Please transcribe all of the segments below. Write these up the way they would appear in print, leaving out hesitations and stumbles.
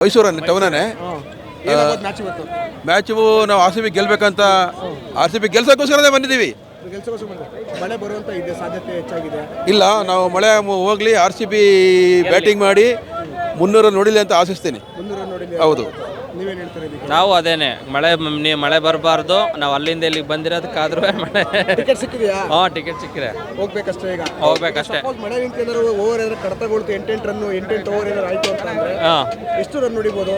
ಮೈಸೂರನ್ನೇ ಟೌನನ್ನೇ ಮ್ಯಾಚು ನಾವು R C B ಗೆಲ್ಬೇಕಂತ ಆರ್ ಸಿ ಬಿ ಗೆಲ್ಸೋಕ್ಕೋಸ್ಕರನೇ ಬಂದಿದ್ದೀವಿ. ಮಳೆ ಬರುವಂತ ಇದೆ ಸಾಧ್ಯತೆ ಹೆಚ್ಚಾಗಿದೆ. ಇಲ್ಲ, ನಾವು ಮಳೆ ಹೋಗ್ಲಿ ಆರ್ ಸಿ ಬಿ ಬ್ಯಾಟಿಂಗ್ ಮಾಡಿ 300 ನೋಡಿಲ್ಲ ಅಂತ ಆಶಿಸ್ತೀನಿ. ಹೌದು, ನೀವೇನು ಹೇಳ್ತಾರೆ? ನಾವು ಅದೇನೆ ಮಳೆ ಬರಬಾರ್ದು. ನಾವು ಅಲ್ಲಿಂದ ಇಲ್ಲಿಗೆ ಬಂದಿರೋದಕ್ಕಾದ್ರೂ ಮಳೆ ಟಿಕೆಟ್ ಸಿಕ್ಕಿದೆಯಾ? ಟಿಕೆಟ್ ಸಿಕ್ಕಿದೆ, ಹೋಗ್ಬೇಕಷ್ಟೇ. ಈಗ ಹೋಗ್ಬೇಕಷ್ಟೇ. ಮಳೆ ಏನಾದ್ರು ಓವರ್ ಏನಾದ್ರು ಕಡತಗೊಳ್ತು 8 ರನ್ 8 ಓವರ್ ಏನಾದ್ರು ಆಯ್ತು ಅಂತ ಅಂದ್ರೆ ಎಷ್ಟು ರನ್ ಹೊಡಿಬೋದು?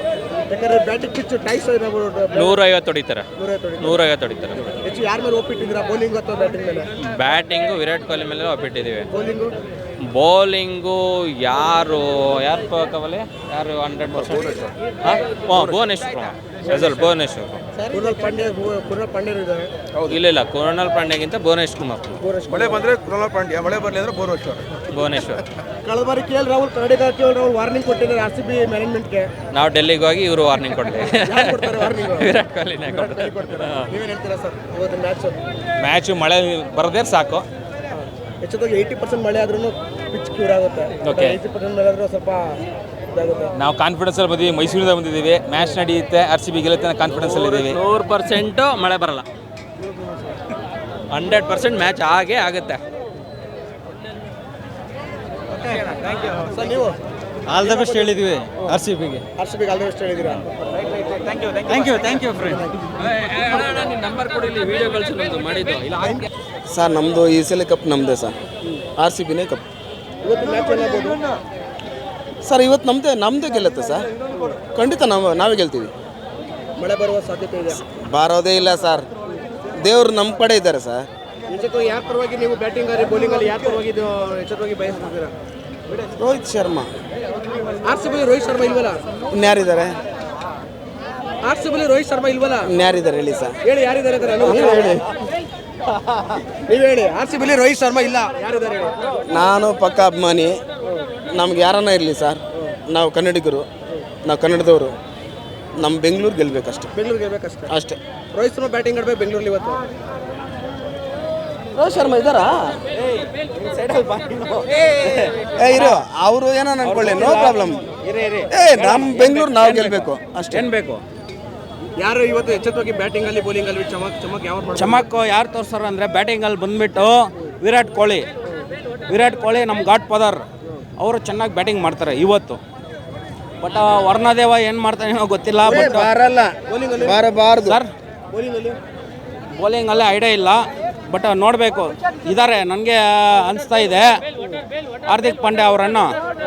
ಯಾಕಂದ್ರೆ ಬ್ಯಾಟಿಂಗ್ ಪಿಚ್ ಟೈಸ್ 150 ಹೊಡಿತಾರೆ. 150 ಹೊಡಿತಾರೆ. ಹೆಚ್ಚು ಯಾರ ಮೇಲೆ ಒಪ್ಪಿಟ್ಟಿದ್ದೀರಾ, ಬೌಲಿಂಗ್ ಅಥವಾ ಬ್ಯಾಟಿಂಗ್ ಮೇಲೆ? ಬ್ಯಾಟಿಂಗು ವಿರಾಟ್ ಕೊಹ್ಲಿ ಮೇಲೆ ಒಪ್ಪಿಟ್ಟಿದ್ದೀವಿ. ಬೌಲಿಂಗು ಯಾರು ಕವಲೆ ಯಾರು 100%? ಭುವನೇಶ್ವರ್. ಕುರ್ನಾಲ್ ಪಾಂಡ್ಯ ಇದ್ದಾರೆ. ಇಲ್ಲ, ಕುರ್ನಾಲ್ ಪಾಂಡ್ಯಗಿಂತ ಭುವನೇಶ್ ಕುಮಾರ್. ಮಳೆ ಬಂದರೆ ಕುರ್ನಾಲ್ ಪಾಂಡ್ಯ, ಮಳೆ ಬರಲಿ ಅಂದರೆ ಭುವನೇಶ್ವರ್. ಕಳೆದ ಬಾರಿ KL ರಾಹುಲ್ ವಾರ್ನಿಂಗ್ ಕೊಟ್ಟಿದ್ದಾರೆ ಆರ್ ಸಿ ಬಿ ಮ್ಯಾನೇಜ್ಮೆಂಟ್ಗೆ. ನಾವು ಡೆಲ್ಲಿಗೆ ಹೋಗಿ ಇವರು ವಾರ್ನಿಂಗ್ ಕೊಡ್ತೀವಿ. ವಿರಾಟ್ ಕೊಹ್ಲಿನೇ ಕೊಡ್ತಾರೆ. ನೀವೇನು ಹೇಳ್ತೀರಾ ಸರ್? ಇವತ್ತು ಮ್ಯಾಚು ಮಳೆ ಬರದೇ ಸಾಕು. ಹೆಚ್ಚಾಗಿ 80% ಮಳೆ ಆದ್ರೂ ಪಿಚ್ ಕ್ಯೂರ್ ಆಗುತ್ತೆ. 80% ಮಳೆ ಆದ್ರೂ ಸ್ವಲ್ಪ ಇದಾಗುತ್ತೆ. ನಾವು ಕಾನ್ಫಿಡೆನ್ಸ್ ಅಲ್ಲಿ ಬಂದಿದ್ದೀವಿ, ಮೈಸೂರಿಂದ ಬಂದಿದ್ದೀವಿ. ಮ್ಯಾಚ್ ನಡೆಯುತ್ತೆ, ಆರ್ ಸಿ ಬಿ ಗೆಲ್ಲುತ್ತೆ ಕಾನ್ಫಿಡೆನ್ಸ್ ಅಲ್ಲಿ ಇದ್ದೀವಿ. 100% ಮಳೆ ಬರಲ್ಲ, 100% ಮ್ಯಾಚ್ ಆಗೇ ಆಗುತ್ತೆ. ಸರ್ ನೀವು ಆಲ್ ದ ಬೆಸ್ಟ್ ಹೇಳಿದ್ವಿ ಆರ್ ಸಿ ಬಿಗೆ. ಆರ್ ಸಿ ಬಿಗೆ ಆಲ್ ದ ಬೆಸ್ಟ್ ಹೇಳಿದ್ದೀರಾ? Thank you friend. ನಂಬರ್ ಕೊಡಿ, ವಿಡಿಯೋ ಕಳಿಸೋದು ಮಾಡಿದ್ದು ಇಲ್ಲ ಸರ್. ನಮ್ಮದು ಈ ಸಲ ಕಪ್ ನಮ್ಮದೇ ಸರ್, ಆರ್ ಸಿ ಬಿನೇ ಕಪ್. ಇವತ್ತು ಮ್ಯಾಚ್ ಏನಾಗ್ಬೋದು ಸರ್? ಇವತ್ತು ನಮ್ಮದೇ ಗೆಲ್ಲುತ್ತೆ ಸರ್, ಖಂಡಿತ ನಾವೇ ಗೆಲ್ತೀವಿ. ಮಳೆ ಬರುವ ಸಾಧ್ಯತೆ ಇದೆ? ಬರೋದೇ ಇಲ್ಲ ಸರ್, ದೇವರು ನಮ್ಮ ಕಡೆ ಇದ್ದಾರೆ ಸರ್. ನಿಜಕ್ಕೂ ಯಾರ ಪರವಾಗಿ ನೀವು ಬ್ಯಾಟಿಂಗ್ ಅಲ್ಲಿ ಬೌಲಿಂಗ್ ಅಲ್ಲಿ ಯಾರ ಪರವಾಗಿ ಎಚ್ಚರವಾಗಿ ಬಯಸ್ತಿದ್ದೀರಾ? Rohit Sharma. R C B Rohit Sharma ಇಲ್ವಲ್ಲ? ಇನ್ಯಾರಿದ್ದಾರೆ? R C B Rohit Sharma ಇಲ್ವಲ್ಲ? ಇನ್ಯಾರಿದ್ದಾರೆ ಹೇಳಿ ಸರ್? ಹೇಳಿ, ಯಾರಿದ್ದಾರೆ? ಹೇಳಿ, ನೀವು ಹೇಳಿ. ಆರ್ ಸಿ ಬಿಲಿ ರೋಹಿತ್ ಶರ್ಮಾ ಇಲ್ಲ, ಯಾರಿದ್ದಾರೆ ಹೇಳಿ? ನಾನು ಪಕ್ಕ ಅಭಿಮಾನಿ. ನಮ್ಗೆ ಯಾರನ್ನ ಇರಲಿ ಸರ್, ನಾವು ಕನ್ನಡಿಗರು, ನಾವು ಕನ್ನಡದವರು. ನಮ್ಮ ಬೆಂಗಳೂರು ಗೆಲ್ಬೇಕಷ್ಟೆ. ಬೆಂಗಳೂರು ಗೆಲ್ಬೇಕಷ್ಟೇ ಅಷ್ಟೇ. ರೋಹಿತ್ ಶರ್ಮಾ ಬ್ಯಾಟಿಂಗ್ ಆಡ್ಬೇಕು ಬೆಂಗಳೂರಲ್ಲಿ ಇವತ್ತು. ರೋಹಿತ್ ಶರ್ಮಾ ಇದ್ದಾರಾ? ಇರೋ ಅವರು ಏನೋ ಅನ್ಕೊಳ್ಳಿ, ನೋ ಪ್ರಾಬ್ಲಮ್. ನಮ್ಮ ಬೆಂಗಳೂರು ನಾವು ಗೆಲ್ಬೇಕು ಅಷ್ಟೇ. ಏನು ಬೇಕು? ಯಾರು ಇವತ್ತು ಎಚ್ಚೆತ್ತವಾಗಿ ಬ್ಯಾಟಿಂಗ್ ಅಲ್ಲಿ ಬೌಲಿಂಗ್ ಅಲ್ಲಿ ಚಮಕ್ ಯಾವ ಚಮಕ್ ಯಾರು ತೋರಿಸ್ತಾರ ಅಂದರೆ ಬ್ಯಾಟಿಂಗಲ್ಲಿ ಬಂದುಬಿಟ್ಟು ವಿರಾಟ್ ಕೊಹ್ಲಿ ನಮ್ಮ ಗಾಡ್ ಫಾದರ್. ಅವರು ಚೆನ್ನಾಗಿ ಬ್ಯಾಟಿಂಗ್ ಮಾಡ್ತಾರೆ ಇವತ್ತು. ಬಟ್ ವರ್ಣದೇವ ಏನು ಮಾಡ್ತಾನೇನೋ ಗೊತ್ತಿಲ್ಲ. ಬಟ್ ಬರಬಾರ್ದು ಸರ್, ಬೌಲಿಂಗಲ್ಲೇ ಐಡಿಯಾ ಇಲ್ಲ. ಬಟ್ ನೋಡಬೇಕು, ಇದ್ದಾರೆ. ನನಗೆ ಅನಿಸ್ತಾ ಇದೆ ಹಾರ್ದಿಕ್ ಪಾಂಡ್ಯ ಅವರನ್ನ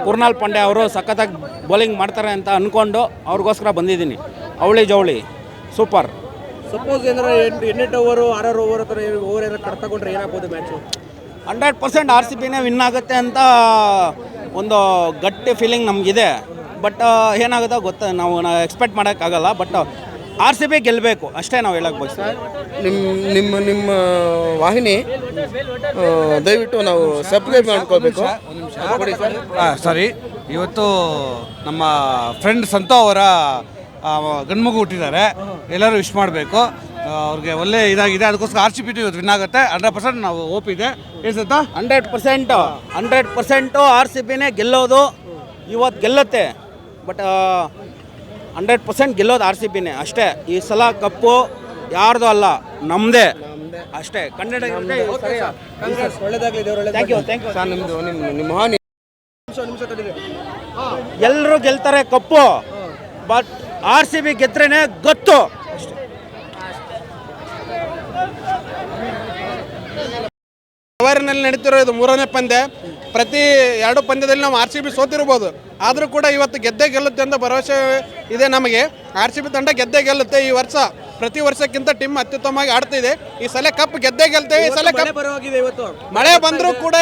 ಕುರ್ನಾಲ್ ಪಾಂಡ್ಯ ಅವರು ಸಖತ್ತಾಗಿ ಬೌಲಿಂಗ್ ಮಾಡ್ತಾರೆ ಅಂತ ಅಂದ್ಕೊಂಡು ಅವ್ರಿಗೋಸ್ಕರ ಬಂದಿದ್ದೀನಿ. ಅವಳಿ ಜವಳಿ ಸೂಪರ್. ಸಪೋಸ್ ಏನಾರ 8 ಓವರ್ 6 ಓವರ್ ಥರ ಓವರ್ ಏನಾರು ಕಡ್ತಗೊಂಡ್ರೆ ಏನಾಗ್ಬೋದು ಮ್ಯಾಚು? 100% ಆರ್ ಸಿ ಬಿನೇ ವಿನ್ ಆಗುತ್ತೆ ಅಂತ ಒಂದು ಗಟ್ಟಿ ಫೀಲಿಂಗ್ ನಮಗಿದೆ. ಬಟ್ ಏನಾಗುತ್ತೋ ನಾವು ಎಕ್ಸ್ಪೆಕ್ಟ್ ಮಾಡೋಕ್ಕಾಗಲ್ಲ. ಬಟ್ ಆರ್ ಸಿ ಬಿ ಗೆಲ್ಲಬೇಕು ಅಷ್ಟೇ ನಾವು ಹೇಳಕ್ಕೆ ಬಯಸ್ತೀವಿ. ನಿಮ್ಮ ವಾಹಿನಿ ದಯವಿಟ್ಟು ನಾವು ಸಬ್ಸ್ಕ್ರೈಬ್ ಮಾಡ್ಕೋಬೇಕು. ಸರಿ, ಇವತ್ತು ನಮ್ಮ ಫ್ರೆಂಡ್ ಸಂತೋ ಅವರ ಗಂಡ್ಮಗು ಹುಟ್ಟಿದ್ದಾರೆ. ಎಲ್ಲರೂ ವಿಶ್ ಮಾಡಬೇಕು. ಅವ್ರಿಗೆ ಒಳ್ಳೆ ಇದಾಗಿದೆ, ಅದಕ್ಕೋಸ್ಕರ ಆರ್ ಸಿ ಬಿ ಇವತ್ತು ವಿನ್ ಆಗುತ್ತೆ. 100% ನಾವು ಹೋಪ್ ಇದೆ. ಏನು ಸತ್ತ 100% ಆರ್ ಸಿ ಬಿನೇ ಗೆಲ್ಲೋದು. ಇವತ್ತು ಗೆಲ್ಲುತ್ತೆ, ಬಟ್ 100% ಗೆಲ್ಲೋದು ಆರ್ ಸಿ ಬಿನೇ ಅಷ್ಟೇ. ಈ ಸಲ ಕಪ್ಪು ಯಾರ್ದು ಅಲ್ಲ, ನಮ್ಮದೇ ಅಷ್ಟೇ. ಕನ್ನಡ ಒಳ್ಳೇದಾಗಲಿ, ದೇವರು ಥ್ಯಾಂಕ್ ಯು ಸರ್. ನಿಮ್ಮ ವಾಹಿನಿ ಎಲ್ಲರೂ ಗೆಲ್ತಾರೆ ಕಪ್ಪು, ಬಟ್ ಆರ್ ಸಿ ಬಿ ಗೆದ್ರೇನೆ ಗೊತ್ತು. ನಲ್ಲಿ ನಡೀತಿರೋ ಇದು 3ನೇ ಪಂದ್ಯ. ಪ್ರತಿ 2 ಪಂದ್ಯದಲ್ಲಿ ನಾವು ಆರ್ ಸಿ ಬಿ ಸೋತಿರ್ಬೋದು, ಆದರೂ ಕೂಡ ಇವತ್ತು ಗೆದ್ದೇ ಗೆಲ್ಲುತ್ತೆ ಅಂತ ಭರವಸೆ ಇದೆ ನಮಗೆ. ಆರ್ ಸಿ ಬಿ ತಂಡ ಗೆದ್ದೇ ಗೆಲ್ಲುತ್ತೆ. ಈ ವರ್ಷ ಪ್ರತಿ ವರ್ಷಕ್ಕಿಂತ ಟೀಮ್ ಅತ್ಯುತ್ತಮವಾಗಿ ಆಡ್ತಿದೆ. ಈ ಸಲ ಕಪ್ ಗೆದ್ದೇ ಗೆಲ್ತೇವೆ. ಈ ಸಲ ಕಪ್ ಪರವಾಗಿದೆ. ಇವತ್ತು ಮಳೆ ಬಂದರೂ ಕೂಡ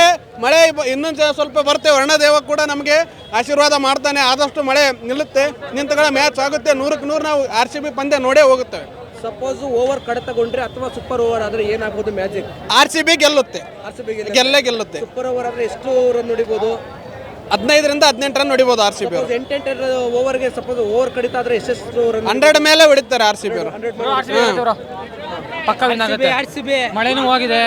ಮಳೆ ಇನ್ನೊಂದು ಸ್ವಲ್ಪ ಬರ್ತೇವೆ. ವರ್ಣದೇವ ಕೂಡ ನಮಗೆ ಆಶೀರ್ವಾದ ಮಾಡ್ತಾನೆ. ಆದಷ್ಟು ಮಳೆ ನಿಲ್ಲುತ್ತೆ, ನಿಂತುಗಳ ಮ್ಯಾಚ್ ಆಗುತ್ತೆ. 100ಕ್ಕೆ 100 ನಾವು ಆರ್ ಸಿ ಬಿ ಪಂದ್ಯ ನೋಡೇ ಹೋಗುತ್ತೇವೆ. ಸಪೋಸ್ ಓವರ್ ಕಡತಗೊಂಡ್ರೆ ಅಥವಾ ಸೂಪರ್ ಓವರ್ ಆದ್ರೆ ಏನಾಗ್ಬೋದು ಮ್ಯಾಜಿಕ್? ಆರ್ ಸಿ ಬಿ ಗೆಲ್ಲುತ್ತೆ, ಆರ್ ಸಿ ಬಿ ಗೆಲ್ಲುತ್ತೆ. ಸೂಪರ್ ಓವರ್ ಆದ್ರೆ ಎಷ್ಟು ರನ್ ಹೊಡಿಬೋದು? 15ರಿಂದ 18 ರನ್ ಹೊಡಿಬೋದು ಆರ್ ಸಿ ಬಿ. 8 ಓವರ್ಗೆ ಸಪೋಸ್ ಓವರ್ ಕಡಿತ ಆದ್ರೆ ಎಷ್ಟು ರನ್? 100 ಮೇಲೆ ಹೊಡಿತಾರೆ ಆರ್ ಸಿ ಬಿ ಅವರು. ಪಕ್ಕ ವಿನ್ ಆಗುತ್ತೆ. ಮಳೆನೂ ಹೋಗಿದೆ,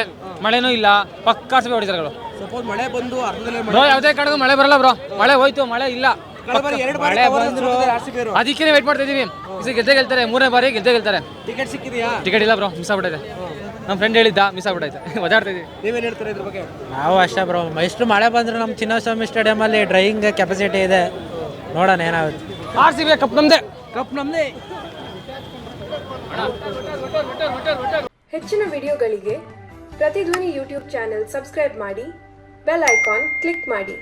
ಮಳೆನೂ ಇಲ್ಲ, ಪಕ್ಕ ಆರ್ ಸಿ ಬಿ ಹೊಡಿತಾರೆ. ಸಪೋಸ್ ಮಳೆ ಬಂದು ಅರ್ಧದಲ್ಲೇ ಯಾವುದೇ ಕಾರಣಕ್ಕೂ ಮಳೆ ಬರಲ್ಲ ಬ್ರೋ. ಮಳೆ ಹೋಯ್ತು, ಮಳೆ ಇಲ್ಲ. ಮಳೆ ಬಂದ್ರು ಅದಕ್ಕೆ ವೇಟ್ ಮಾಡ್ತಾ ಇದೀವಿ ಗೆದ್ದೆ ಗೆಲ್ತಾರೆ 3ನೇ ಬಾರಿ ಗೆದ್ದೆ ಗೆಲ್ತಾರೆ. ಟಿಕೆಟ್ ಸಿಕ್ಕಿದೆಯಾ? ಟಿಕೆಟ್ ಇಲ್ಲ ಬ್ರೋ, ಮಿಸ್ ಆಗ್ಬಿಟ್ಟೈತೆ. ನಮ್ಮ ಫ್ರೆಂಡ್ ಹೇಳಿದ್ದ, ಮಿಸ್ ಆಗ್ಬಿಟ್ಟೈತೆ. ಒದಾಡ್ತಾ ಇದೀವಿ. ನೀವೇನು ಹೇಳ್ತಾರೆ ಇದ್ರ ಬಗ್ಗೆ? ನಾವು ಅಷ್ಟೇ ಬ್ರೋ, ಎಷ್ಟು ಮಳೆ ಬಂದರೂ ನಮ್ಮ ಚಿನ್ನಸ್ವಾಮಿ ಸ್ಟೇಡಿಯಮಲ್ಲಿ ಡ್ರೈಯಿಂಗ್ ಕೆಪಾಸಿಟಿ ಇದೆ, ನೋಡೋಣ ಏನಾಗುತ್ತೆ. RCB ಕಪ್ ನಮ್ದೇ. ಕಪ್ ನಮ್ದೇ. ಹೆಚ್ಚಿನ ವಿಡಿಯೋಗಳಿಗೆ ಪ್ರತಿಧ್ವನಿ ಯೂಟ್ಯೂಬ್ ಚಾನೆಲ್ ಸಬ್ಸ್ಕ್ರೈಬ್ ಮಾಡಿ, ಬೆಲ್ ಐಕಾನ್ ಕ್ಲಿಕ್ ಮಾಡಿ.